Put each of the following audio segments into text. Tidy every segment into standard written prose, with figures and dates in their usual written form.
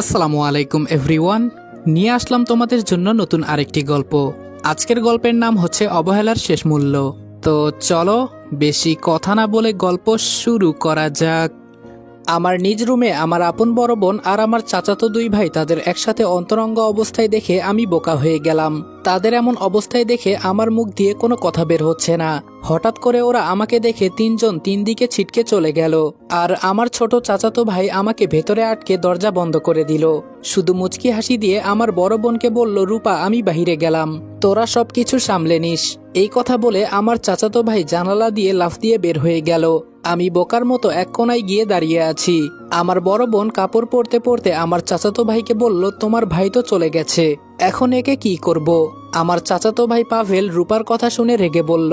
আসসালামু আলাইকুম এভরিওয়ান। নিয়ে আসলাম তোমাদের জন্য নতুন আরেকটি গল্প। আজকের গল্পের নাম হচ্ছে অবহেলার শেষ মূল্য। তো চলো বেশি কথা না বলে গল্প শুরু করা যাক। আমার নিজ রুমে আমার আপন বড় বোন আর আমার চাচাতো দুই ভাই তাদের একসাথে অন্তরঙ্গ অবস্থায় দেখে আমি বোকা হয়ে গেলাম। তাদের এমন অবস্থায় দেখে আমার মুখ দিয়ে কোনো কথা বের হচ্ছে না। হঠাৎ করে ওরা আমাকে দেখে তিনজন তিন দিকে ছিটকে চলে গেল, আর আমার ছোট চাচাতো ভাই আমাকে ভেতরে আটকে দরজা বন্ধ করে দিল। শুধু মুচকি হাসি দিয়ে আমার বড় বোনকে বলল, রূপা আমি বাহিরে গেলাম, তোরা সবকিছু সামলে নিস। এই কথা বলে আমার চাচাতো ভাই জানালা দিয়ে লাফ দিয়ে বের হয়ে গেল। আমি বোকার মতো এক কোনায় গিয়ে দাঁড়িয়ে আছি। আমার বড় বোন কাপড় পরতে পরতে আমার চাচাতো ভাইকে বলল, তোমার ভাই তো চলে গেছে, এখন একে কি করব? আমার চাচাতো ভাই পাভেল রূপার কথা শুনে রেগে বলল,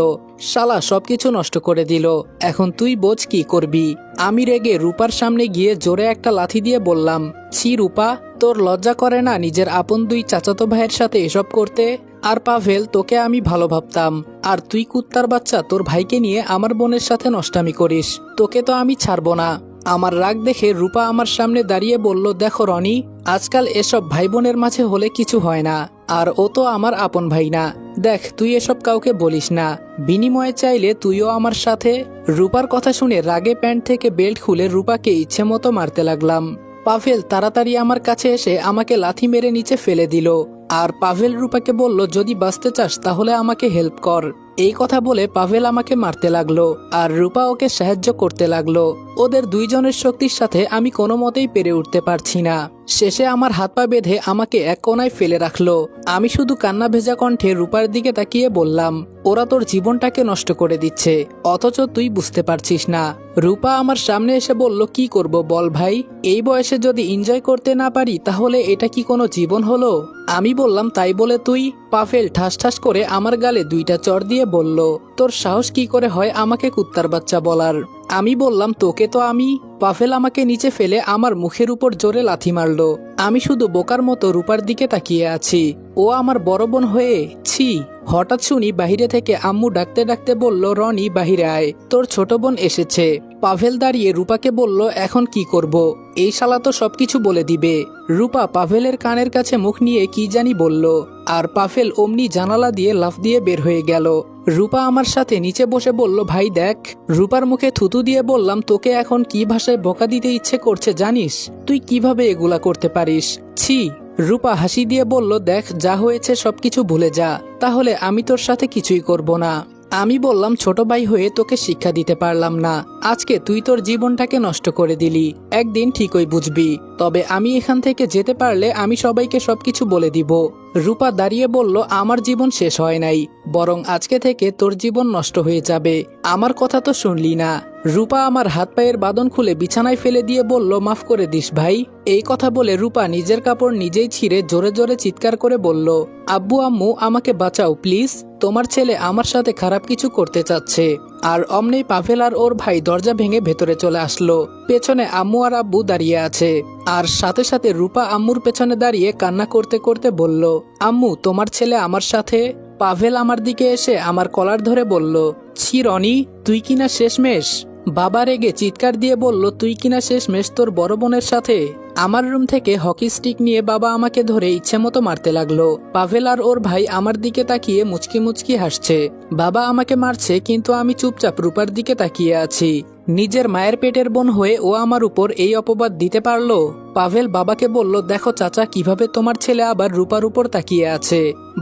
শালা সবকিছু নষ্ট করে দিল, এখন তুই বোঝ কি করবি। আমি রেগে রূপার সামনে গিয়ে জোরে একটা লাথি দিয়ে বললাম, ছি রূপা, তোর লজ্জা করে না নিজের আপন দুই চাচাতো ভাইয়ের সাথে এসব করতে? আর পাভেল, তোকে আমি ভালো ভাবতাম, আর তুই কুত্তার বাচ্চা তোর ভাইকে নিয়ে আমার বোনের সাথে নষ্টামি করিস, তোকে তো আমি ছাড়বো না। আমার রাগ দেখে রূপা আমার সামনে দাঁড়িয়ে বলল, দেখো রনি, আজকাল এসব ভাই বোনের মাঝে হলে কিছু হয় না, আর ও তো আমার আপন ভাই না। দেখ, তুই এসব কাউকে বলিস না, বিনিময়ে চাইলে তুইও আমার সাথে। রূপার কথা শুনে রাগে প্যান্ট থেকে বেল্ট খুলে রূপাকে ইচ্ছে মতো মারতে লাগলাম। পাভেল তাড়াতাড়ি আমার কাছে এসে আমাকে লাথি মেরে নিচে ফেলে দিল, আর পাভেল রূপাকে বলল, যদি বাঁচতে চাস তাহলে আমাকে হেল্প কর। এই কথা বলে পাভেল আমাকে মারতে লাগলো, আর রূপা ওকে সাহায্য করতে লাগলো। ওদের দুইজনের শক্তির সাথে আমি কোনো মতেই পেরে উঠতে পারছি না। শেষে আমার হাত পা বেঁধে আমাকে এক কোনায় ফেলে রাখলো। আমি শুধু কান্না ভেজা কণ্ঠে রূপার দিকে তাকিয়ে বললাম, ওরা তোর জীবনটাকে নষ্ট করে দিচ্ছে, অথচ তুই বুঝতে পারছিস না। রূপা আমার সামনে এসে বলল, কি করব বল ভাই, এই বয়সে যদি এনজয় করতে না পারি তাহলে এটা কি কোনো জীবন হলো? আমি বললাম, তাই বলে তুই? পাভেল ঠাস ঠাস করে আমার গালে দুইটা চড় দিয়ে বলল, তোর সাহস কি করে হয় আমাকে কুত্তার বাচ্চা বলার? আমি বললাম, তোকে তো আমি। পাভেল আমাকে নিচে ফেলে আমার মুখের উপর জোরে লাথি মারলো। আমি শুধু বোকার মতো রূপার দিকে তাকিয়ে আছি। ও আমার বড় বোন হয়ে, ছি। হঠাৎ শুনি বাহিরে থেকে আম্মু ডাকতে ডাকতে বলল, রনি বাহিরে আয়, তোর ছোট বোন এসেছে। পাভেল দাঁড়িয়ে রূপাকে বলল, এখন কি করব? এই শালা তো সবকিছু বলে দিবে। রূপা পাভেলের কানের কাছে মুখ নিয়ে কি জানি বলল, আর পাভেল অমনি জানালা দিয়ে লাফ দিয়ে বের হয়ে গেল। রূপা আমার সাথে নিচে বসে বলল, ভাই দেখ। রূপার মুখে থুতু দিয়ে বললাম, তোকে এখন কি ভাষায় বকা দিতে ইচ্ছে করছে জানিস? তুই কিভাবে এগুলা করতে পারিস? ছি। রূপা হাসি দিয়ে বলল, দেখ, যা হয়েছে সবকিছু ভুলে যা, তাহলে আমি তোর সাথে কিছুই করব না। আমি বললাম, ছোট ভাই হয়ে তোকে শিক্ষা দিতে পারলাম না, আজকে তুই তোর জীবনটাকে নষ্ট করে দিলি, একদিন ঠিকই বুঝবি। তবে আমি এখান থেকে যেতে পারলে আমি সবাইকে সবকিছু বলে দিব। রূপা দাঁড়িয়ে বলল, আমার জীবন শেষ হয় নাই, বরং আজকে থেকে তোর জীবন নষ্ট হয়ে যাবে। আমার কথা তো শুনলি না। রূপা আমার হাত পায়ের বাঁধন খুলে বিছানায় ফেলে দিয়ে বলল, মাফ করে দিস ভাই। এই কথা বলে রূপা নিজের কাপড় নিজেই ছিঁড়ে জোরে জোরে চিৎকার করে বলল, আব্বু আম্মু আমাকে বাঁচাও প্লিজ, তোমার ছেলে আমার সাথে খারাপ কিছু করতে চাচ্ছে। আর অমনি পাভেল আর ওর ভাই দরজা ভেঙে ভেতরে চলে আসলো। পেছনে আম্মু আর আব্বু দাঁড়িয়ে আছে, আর সাথে সাথে রূপা আম্মুর পেছনে দাঁড়িয়ে কান্না করতে করতে বলল, আম্মু তোমার ছেলে আমার সাথে। পাভেল আমার দিকে এসে আমার কলার ধরে বলল, ছি রনি, তুই কিনা শেষমেশ? বাবা রেগে চিৎকার দিয়ে বলল, তুই কিনা শেষমেশ তোর বড় বোনের সাথে? আমার রুম থেকে হকি স্টিক নিয়ে বাবা আমাকে ধরে ইচ্ছে মতো মারতে লাগলো। পাভেল আর ওর ভাই আমার দিকে তাকিয়ে মুচকি মুচকি হাসছে। বাবা আমাকে মারছে, কিন্তু আমি চুপচাপ রূপার দিকে তাকিয়ে আছি। নিজের মায়ের পেটের বোন হয়ে ও আমার উপর এই অপবাদ দিতে পারলো? পাভেল বাবাকে বলল, দেখো চাচা, কিভাবে তোমার ছেলে আবার রূপার উপর তাকিয়ে আছে।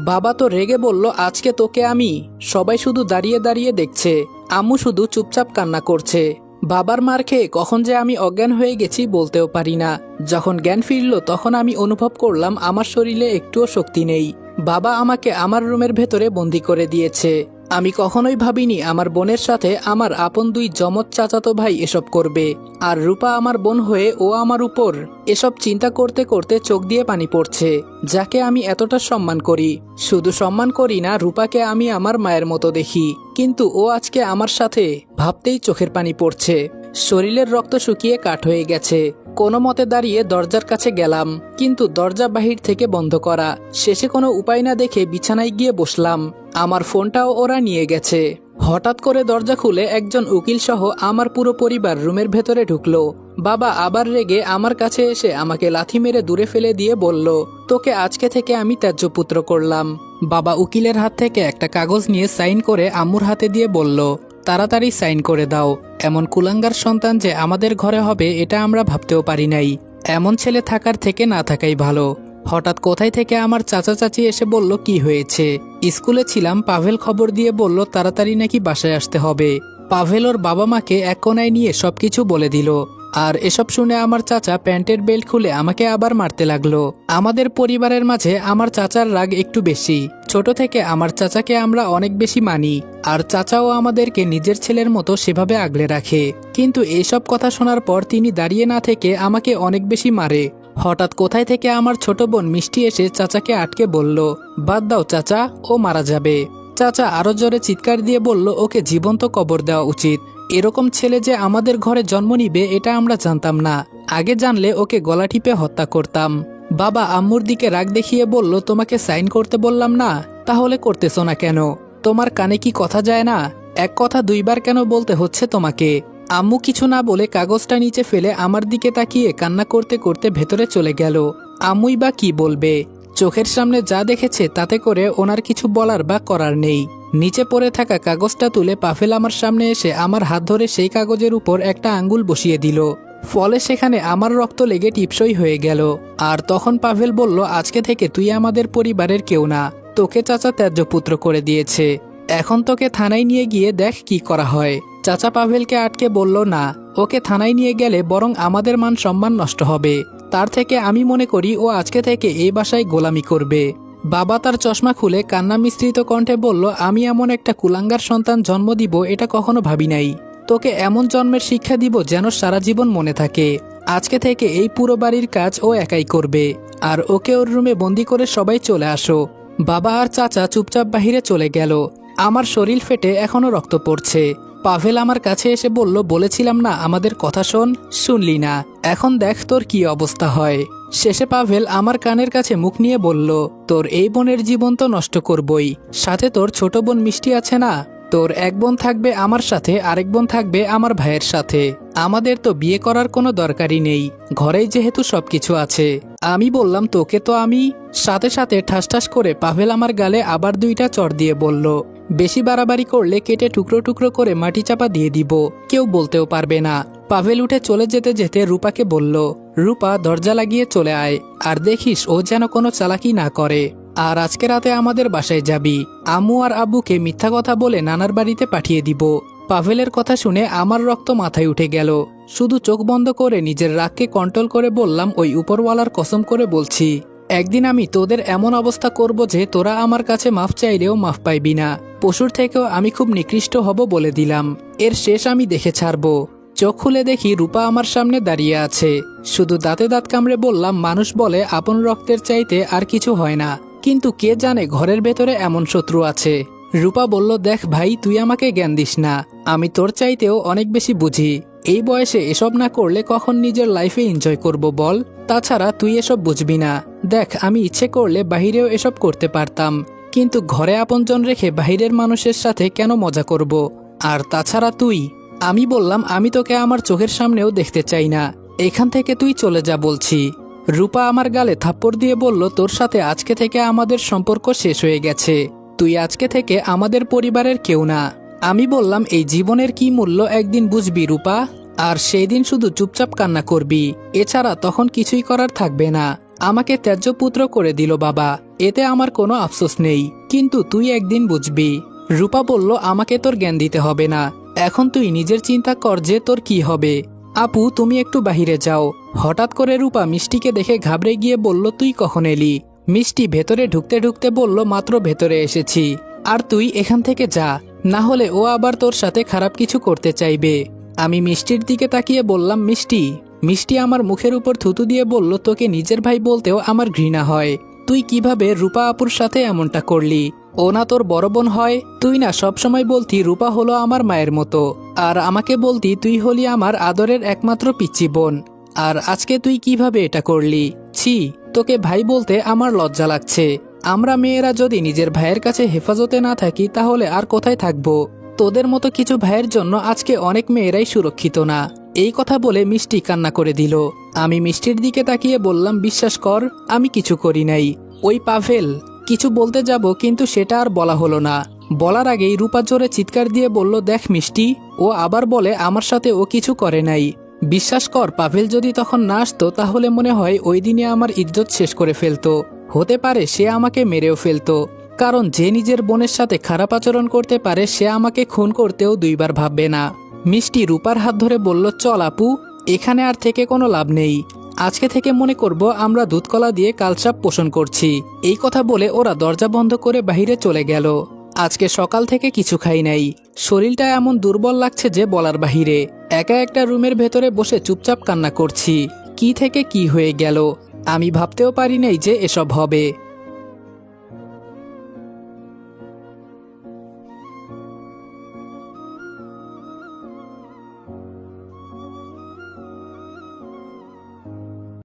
বাবা তো রেগে বলল, আজকে তোকে আমি। সবাই শুধু দাঁড়িয়ে দাঁড়িয়ে দেখছে, আম্মু শুধু চুপচাপ কান্না করছে। বাবার মার খেয়ে কখন যে আমি অজ্ঞান হয়ে গেছি বলতেও পারি না। যখন জ্ঞান ফিরল তখন আমি অনুভব করলাম আমার শরীরে একটুও শক্তি নেই। বাবা আমাকে আমার রুমের ভেতরে বন্দি করে দিয়েছে। আমি কখনোই ভাবিনি আমার বোনের সাথে আমার আপন দুই যমজ চাচাতো ভাই এসব করবে, আর রূপা আমার বোন হয়ে ও আমার উপর। এসব চিন্তা করতে করতে চোখ দিয়ে পানি পড়ছে। যাকে আমি এতটা সম্মান করি, শুধু সম্মান করি না, রূপাকে আমি আমার মায়ের মতো দেখি, কিন্তু ও আজকে আমার সাথে, ভাবতেই চোখের পানি পড়ছে। শরীরের রক্ত শুকিয়ে কাঠ হয়ে গেছে। কোনো মতে দাঁড়িয়ে দরজার কাছে গেলাম, কিন্তু দরজা বাহির থেকে বন্ধ করা। শেষে কোনো উপায় না দেখে বিছানায় গিয়ে বসলাম। আমার ফোনটাও ওরা নিয়ে গেছে। হঠাৎ করে দরজা খুলে একজন উকিল সহ আমার পুরো পরিবার রুমের ভেতরে ঢুকলো। বাবা আবার রেগে আমার কাছে এসে আমাকে লাথি মেরে দূরে ফেলে দিয়ে বলল, তোকে আজকে থেকে আমি ত্যায্যপুত্র করলাম। বাবা উকিলের হাত থেকে একটা কাগজ নিয়ে সাইন করে আম্মুর হাতে দিয়ে বলল, তাড়াতাড়ি সাইন করে দাও। এমন কুলাঙ্গার সন্তান যে আমাদের ঘরে হবে এটা আমরা ভাবতেও পারি নাই। এমন ছেলে থাকার থেকে না থাকাই ভালো। হঠাৎ কোথায় থেকে আমার চাচা চাচি এসে বলল, কি হয়েছে? স্কুলে ছিলাম, পাভেল খবর দিয়ে বলল তাড়াতাড়ি নাকি বাসায় আসতে হবে। পাভেল ওর বাবা মাকে এক কোনায় নিয়ে সবকিছু বলে দিল। আর এসব শুনে আমার চাচা প্যান্টের বেল্ট খুলে আমাকে আবার মারতে লাগলো। আমাদের পরিবারের মাঝে আমার চাচার রাগ একটু বেশি। ছোট থেকে আমার চাচাকে আমরা অনেক বেশি মানি, আর চাচাও আমাদেরকে নিজের ছেলের মতো সেভাবে আগলে রাখে। কিন্তু এইসব কথা শোনার পর তিনি দাঁড়িয়ে না থেকে আমাকে অনেক বেশি মারে। হঠাৎ কোথায় থেকে আমার ছোট বোন মিষ্টি এসে চাচাকে আটকে বলল, বাদ দাও চাচা, ও মারা যাবে। চাচা আরো জোরে চিৎকার দিয়ে বলল, ওকে জীবন্ত কবর দেওয়া উচিত। এরকম ছেলে যে আমাদের ঘরে জন্ম নিবে এটা আমরা জানতাম না। আগে জানলে ওকে গলা টিপে হত্যা করতাম। বাবা আম্মুর দিকে রাগ দেখিয়ে বলল, তোমাকে সাইন করতে বললাম না? তাহলে করতেছো না কেন? তোমার কানে কি কথা যায় না? এক কথা দুইবার কেন বলতে হচ্ছে তোমাকে? আম্মু কিছু না বলে কাগজটা নিচে ফেলে আমার দিকে তাকিয়ে কান্না করতে করতে ভেতরে চলে গেল। আম্মুই বা কি বলবে? চোখের সামনে যা দেখেছে তাতে করে ওনার কিছু বলার বা করার নেই। নিচে পড়ে থাকা কাগজটা তুলে পাভেল আমার সামনে এসে আমার হাত ধরে সেই কাগজের উপর একটা আঙ্গুল বসিয়ে দিল। ফলে সেখানে আমার রক্ত লেগে টিপসই হয়ে গেল। আর তখন পাভেল বলল, আজকে থেকে তুই আমাদের পরিবারের কেউ না। তোকে চাচা ত্যায্যপুত্র করে দিয়েছে। এখন তোকে থানায় নিয়ে গিয়ে দেখ কি করা হয়। চাচা পাভেলকে আটকে বলল, না, ওকে থানায় নিয়ে গেলে বরং আমাদের মান সম্মান নষ্ট হবে। তার থেকে আমি মনে করি ও আজকে থেকে এই বাসায় গোলামি করবে। বাবা তার চশমা খুলে কান্না মিশ্রিত কণ্ঠে বলল, আমি এমন একটা কুলাঙ্গার সন্তান জন্ম দিব এটা কখনো ভাবি নাই। তোকে এমন জন্মের শিক্ষা দিব যেন সারা জীবন মনে থাকে। আজকে থেকে এই পুরো বাড়ির কাজ ও একাই করবে। আর ওকে ওর রুমে বন্দি করে সবাই চলে আসো। বাবা আর চাচা চুপচাপ বাহিরে চলে গেল। আমার শরীর ফেটে এখনো রক্ত পড়ছে। পাভেল আমার কাছে এসে বলল, বলেছিলাম না আমাদের কথা শোন, শুনলি না। এখন দেখ তোর কি অবস্থা হয়। শেষে পাভেল আমার কানের কাছে মুখ নিয়ে বলল, তোর এই বোনের জীবন তো নষ্ট করবই, সাথে তোর ছোট বোন মিষ্টি আছে না, তোর এক বোন থাকবে আমার সাথে, আরেক বোন থাকবে আমার ভাইয়ের সাথে। আমাদের তো বিয়ে করার কোনো দরকারই নেই, ঘরেই যেহেতু সবকিছু আছে। আমি বললাম, তোকে তো আমি। সাথে সাথে ঠাস ঠাস করে পাভেল আমার গালে আবার দুইটা চড় দিয়ে বলল, বেশি বাড়াবাড়ি করলে কেটে টুকরো টুকরো করে মাটি চাপা দিয়ে দিব, কেউ বলতেও পারবে না। পাভেল উঠে চলে যেতে যেতে রূপাকে বলল, রূপা দরজা লাগিয়ে চলে আয়, আর দেখিস ও যেন কোনো চালাকি না করে। আর আজকে রাতে আমাদের বাসায় যাবি। আম্মু আর আব্বুকে মিথ্যা কথা বলে নানার বাড়িতে পাঠিয়ে দিব। পাভেলের কথা শুনে আমার রক্ত মাথায় উঠে গেল। শুধু চোখ বন্ধ করে নিজের রাগকে কন্ট্রোল করে বললাম, ওই উপরওয়ালার কসম করে বলছি, একদিন আমি তোদের এমন অবস্থা করব যে তোরা আমার কাছে মাফ চাইলেও মাফ পাইবি না। পশুর থেকেও আমি খুব নিকৃষ্ট হব বলে দিলাম। এর শেষ আমি দেখে ছাড়ব। চোখ খুলে দেখি রূপা আমার সামনে দাঁড়িয়ে আছে। শুধু দাঁতে দাঁত কামড়ে বললাম, মানুষ বলে আপন রক্তের চাইতে আর কিছু হয় না, কিন্তু কে জানে ঘরের ভেতরে এমন শত্রু আছে। রূপা বলল, দেখ ভাই, তুই আমাকে জ্ঞান দিস না, আমি তোর চাইতেও অনেক বেশি বুঝি। এই বয়সে এসব না করলে কখন নিজের লাইফে এনজয় করব বল? তাছাড়া তুই এসব বুঝবি না। দেখ, আমি ইচ্ছে করলে বাহিরেও এসব করতে পারতাম, কিন্তু ঘরে আপনজন রেখে বাহিরের মানুষের সাথে কেন মজা করব? আর তাছাড়া তুই। আমি বললাম, আমি তোকে আমার চোখের সামনেও দেখতে চাই না, এখান থেকে তুই চলে যা বলছি। রূপা আমার গালে থাপ্পড় দিয়ে বলল, তোর সাথে আজকে থেকে আমাদের সম্পর্ক শেষ হয়ে গেছে। তুই আজকে থেকে আমাদের পরিবারের কেউ না। আমি বললাম, এই জীবনের কি মূল্য একদিন বুঝবি রূপা, আর সেই দিন শুধু চুপচাপ কান্না করবি, এছাড়া তখন কিছুই করার থাকবে না। আমাকে ত্যায্যপুত্র করে দিল বাবা, এতে আমার কোনো আফসোস নেই, কিন্তু তুই একদিন বুঝবি। রূপা বলল, আমাকে তোর জ্ঞান দিতে হবে না, এখন তুই নিজের চিন্তা কর যে তোর কি হবে। আপু, তুমি একটু বাহিরে যাও। হঠাৎ করে রূপা মিষ্টিকে দেখে ঘাবড়ে গিয়ে বলল, তুই কখন এলি? মিষ্টি ভেতরে ঢুকতে ঢুকতে বলল, মাত্র ভেতরে এসেছি। আর তুই এখান থেকে যা, না হলে ও আবার তোর সাথে খারাপ কিছু করতে চাইবে। আমি মিষ্টির দিকে তাকিয়ে বললাম, মিষ্টি। মিষ্টি আমার মুখের উপর থুতু দিয়ে বলল, তোকে নিজের ভাই বলতেও আমার ঘৃণা হয়। তুই কিভাবে রূপা আপুর সাথে এমনটা করলি? ও না তোর বড় বোন হয়? তুই না সবসময় বলতি রূপা হলো আমার মায়ের মতো, আর আমাকে বলতি তুই হলি আমার আদরের একমাত্র পিচ্চি বোন। আর আজকে তুই কিভাবে এটা করলি? ছি, তোকে ভাই বলতে আমার লজ্জা লাগছে। আমরা মেয়েরা যদি নিজের ভাইয়ের কাছে হেফাজতে না থাকি তাহলে আর কোথায় থাকবো? তোদের মতো কিছু ভাইয়ের জন্য আজকে অনেক মেয়েরাই সুরক্ষিত না। এই কথা বলে মিষ্টি কান্না করে দিল। আমি মিষ্টির দিকে তাকিয়ে বললাম, বিশ্বাস কর আমি কিছু করি নাই। ওই পাভেল, কিছু বলতে যাব কিন্তু সেটা আর বলা হলো না। বলার আগেই রূপা জোরে চিৎকার দিয়ে বলল, দেখ মিষ্টি, ও আবার বলে আমার সাথে ও কিছু করে নাই। বিশ্বাস কর, পাভেল যদি তখন না আসতো তাহলে মনে হয় ওই দিনে আমার ইজ্জত শেষ করে ফেলতো। হতে পারে সে আমাকে মেরেও ফেলতো, কারণ যে নিজের বোনের সাথে খারাপ আচরণ করতে পারে সে আমাকে খুন করতেও দুইবার ভাববে না। মিষ্টি রূপার হাত ধরে বলল, চল আপু, এখানে আর থেকে কোনো লাভ নেই। আজকে থেকে মনে করব আমরা দুধকলা দিয়ে কালসাপ পোষণ করছি। এই কথা বলে ওরা দরজা বন্ধ করে বাইরে চলে গেল। আজকে সকাল থেকে কিছু খাই নাই, শরীরটা এমন দুর্বল লাগছে যে বলার বাহিরে। একা একটা রুমের ভেতরে বসে চুপচাপ কান্না করছি। কি থেকে কি হয়ে গেল আমি ভাবতেও পারি নাই যে এসব হবে।